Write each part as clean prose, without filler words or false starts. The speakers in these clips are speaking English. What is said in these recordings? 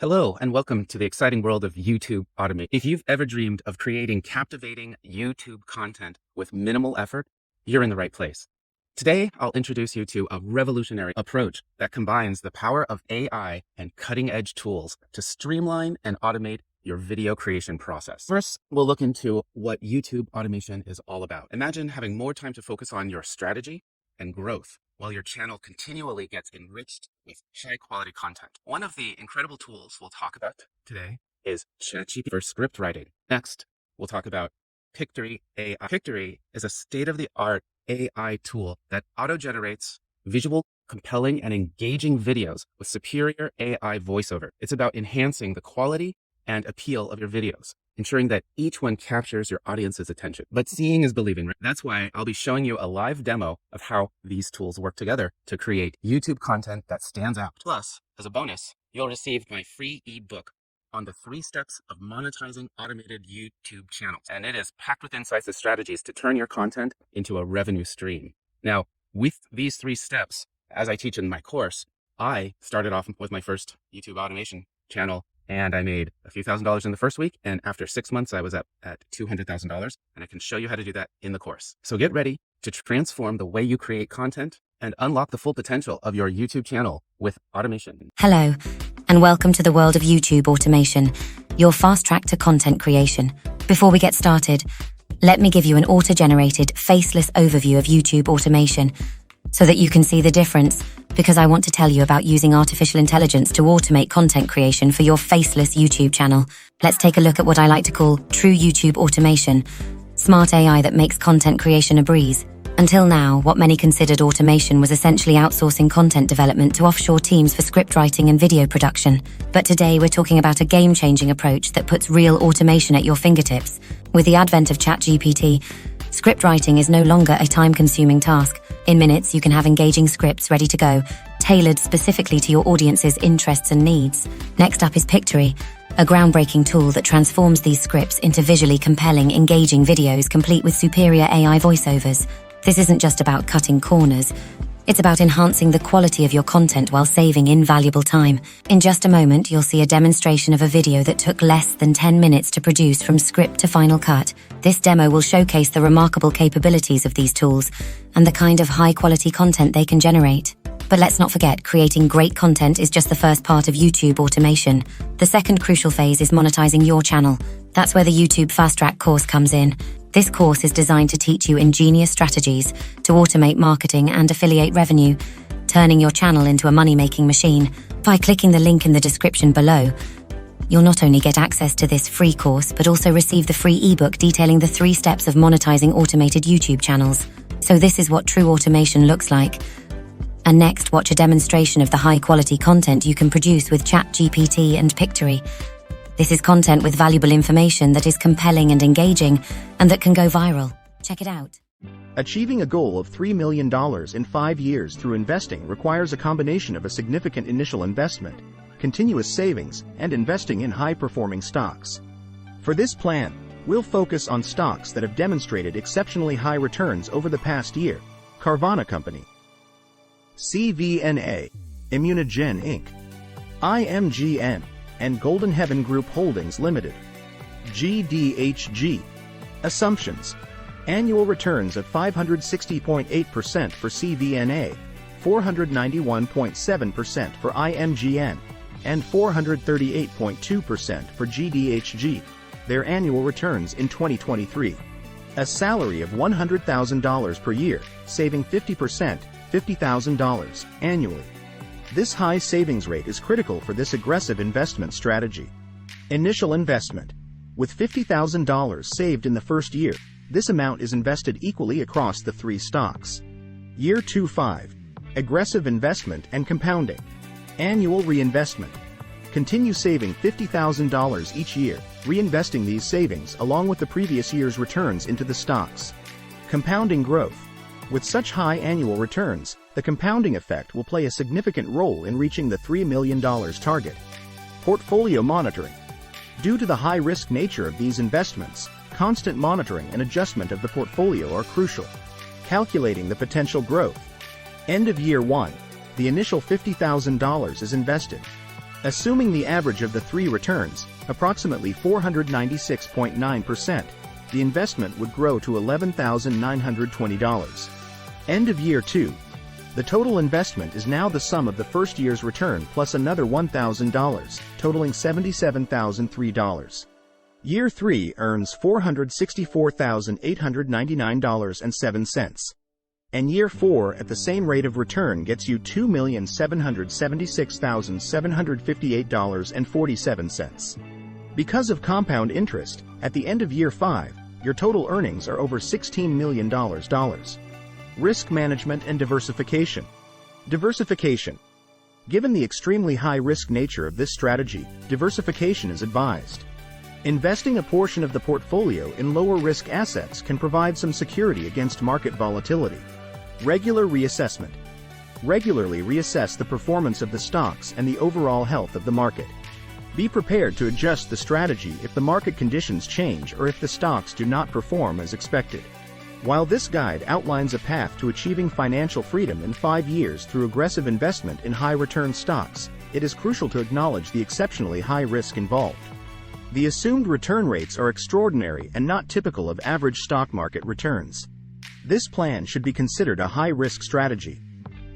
Hello, and welcome to the exciting world of YouTube automation. If you've ever dreamed of creating captivating YouTube content with minimal effort, you're in the right place. Today, I'll introduce you to a revolutionary approach that combines the power of AI and cutting-edge tools to streamline and automate your video creation process. First, we'll look into what YouTube automation is all about. Imagine having more time to focus on your strategy and growth while your channel continually gets enriched with high-quality content. One of the incredible tools we'll talk about today is ChatGPT for script writing. Next, we'll talk about Pictory AI. Pictory is a state-of-the-art AI tool that auto-generates visual, compelling, and engaging videos with superior AI voiceover. It's about enhancing the quality and appeal of your videos, ensuring that each one captures your audience's attention. But seeing is believing, right? That's why I'll be showing you a live demo of how these tools work together to create YouTube content that stands out. Plus, as a bonus, you'll receive my free ebook on the 3 steps of monetizing automated YouTube channels. And it is packed with insights and strategies to turn your content into a revenue stream. Now, with these 3 steps, as I teach in my course, I started off with my first YouTube automation channel, and I made a few $1,000s in the first week. And after 6 months, I was up at $200,000. And I can show you how to do that in the course. So get ready to transform the way you create content and unlock the full potential of your YouTube channel with automation. Hello, and welcome to the world of YouTube automation, your fast track to content creation. Before we get started, let me give you an auto-generated, faceless overview of YouTube automation so that you can see the difference, because I want to tell you about using artificial intelligence to automate content creation for your faceless YouTube channel. Let's take a look at what I like to call true YouTube automation, smart AI that makes content creation a breeze. Until now, what many considered automation was essentially outsourcing content development to offshore teams for script writing and video production. But today we're talking about a game-changing approach that puts real automation at your fingertips. With the advent of ChatGPT, script writing is no longer a time-consuming task. In minutes, you can have engaging scripts ready to go, tailored specifically to your audience's interests and needs. Next up is Pictory, a groundbreaking tool that transforms these scripts into visually compelling, engaging videos complete with superior AI voiceovers. This isn't just about cutting corners. It's about enhancing the quality of your content while saving invaluable time. In just a moment, you'll see a demonstration of a video that took less than 10 minutes to produce from script to final cut. This demo will showcase the remarkable capabilities of these tools and the kind of high-quality content they can generate. But let's not forget, creating great content is just the first part of YouTube automation. The second crucial phase is monetizing your channel. That's where the YouTube Fast Track course comes in. This course is designed to teach you ingenious strategies to automate marketing and affiliate revenue, turning your channel into a money-making machine. By clicking the link in the description below, you'll not only get access to this free course, but also receive the free ebook detailing the 3 steps of monetizing automated YouTube channels. So this is what true automation looks like. And next, watch a demonstration of the high-quality content you can produce with ChatGPT and Pictory. This is content with valuable information that is compelling and engaging, and that can go viral. Check it out. Achieving a goal of $3 million in 5 years through investing requires a combination of a significant initial investment, continuous savings, and investing in high-performing stocks. For this plan, we'll focus on stocks that have demonstrated exceptionally high returns over the past year. Carvana Company, CVNA, Immunogen Inc., IMGN, and Golden Heaven Group Holdings Limited. GDHG. Assumptions. Annual returns of 560.8% for CVNA, 491.7% for IMGN, and 438.2% for GDHG, their annual returns in 2023. A salary of $100,000 per year, saving 50%, $50,000 annually. This high savings rate is critical for this aggressive investment strategy. Initial investment. With $50,000 saved in the first year, this amount is invested equally across the 3 stocks. Year 2-5. Aggressive investment and compounding. Annual reinvestment. Continue saving $50,000 each year, reinvesting these savings along with the previous year's returns into the stocks. Compounding growth. With such high annual returns, the compounding effect will play a significant role in reaching the $3 million target. Portfolio monitoring. Due to the high-risk nature of these investments, constant monitoring and adjustment of the portfolio are crucial. Calculating the potential growth. End of year 1. The initial $50,000 is invested. Assuming the average of the three returns, approximately 496.9%, the investment would grow to $11,920. End of year 2. The total investment is now the sum of the first year's return plus another $1,000, totaling $77,003. Year 3 earns $464,899.07. And year 4 at the same rate of return gets you $2,776,758.47. Because of compound interest, at the end of year 5, your total earnings are over $16 million. Risk management and diversification. Diversification. Given the extremely high-risk nature of this strategy, diversification is advised. Investing a portion of the portfolio in lower-risk assets can provide some security against market volatility. Regular reassessment. Regularly reassess the performance of the stocks and the overall health of the market. Be prepared to adjust the strategy if the market conditions change or if the stocks do not perform as expected. While this guide outlines a path to achieving financial freedom in 5 years through aggressive investment in high-return stocks, it is crucial to acknowledge the exceptionally high risk involved. The assumed return rates are extraordinary and not typical of average stock market returns. This plan should be considered a high-risk strategy,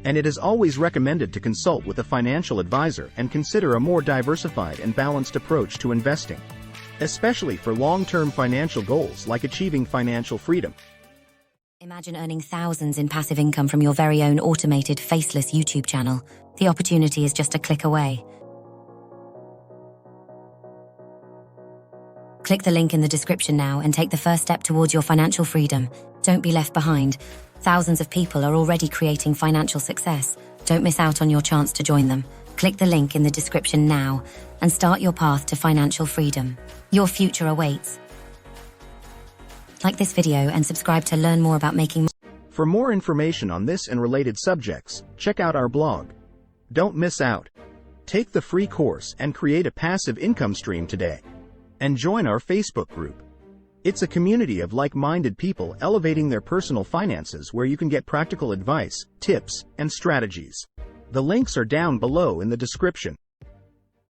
and it is always recommended to consult with a financial advisor and consider a more diversified and balanced approach to investing, especially for long-term financial goals like achieving financial freedom. Imagine earning thousands in passive income from your very own automated, faceless YouTube channel. The opportunity is just a click away. Click the link in the description now and take the first step towards your financial freedom. Don't be left behind. Thousands of people are already creating financial success. Don't miss out on your chance to join them. Click the link in the description now and start your path to financial freedom. Your future awaits. Like this video and subscribe to learn more about making. For more information on this and related subjects, check out our blog. Don't miss out. Take the free course and create a passive income stream today. And join our Facebook group. It's a community of like-minded people elevating their personal finances where you can get practical advice, tips, and strategies. The links are down below in the description.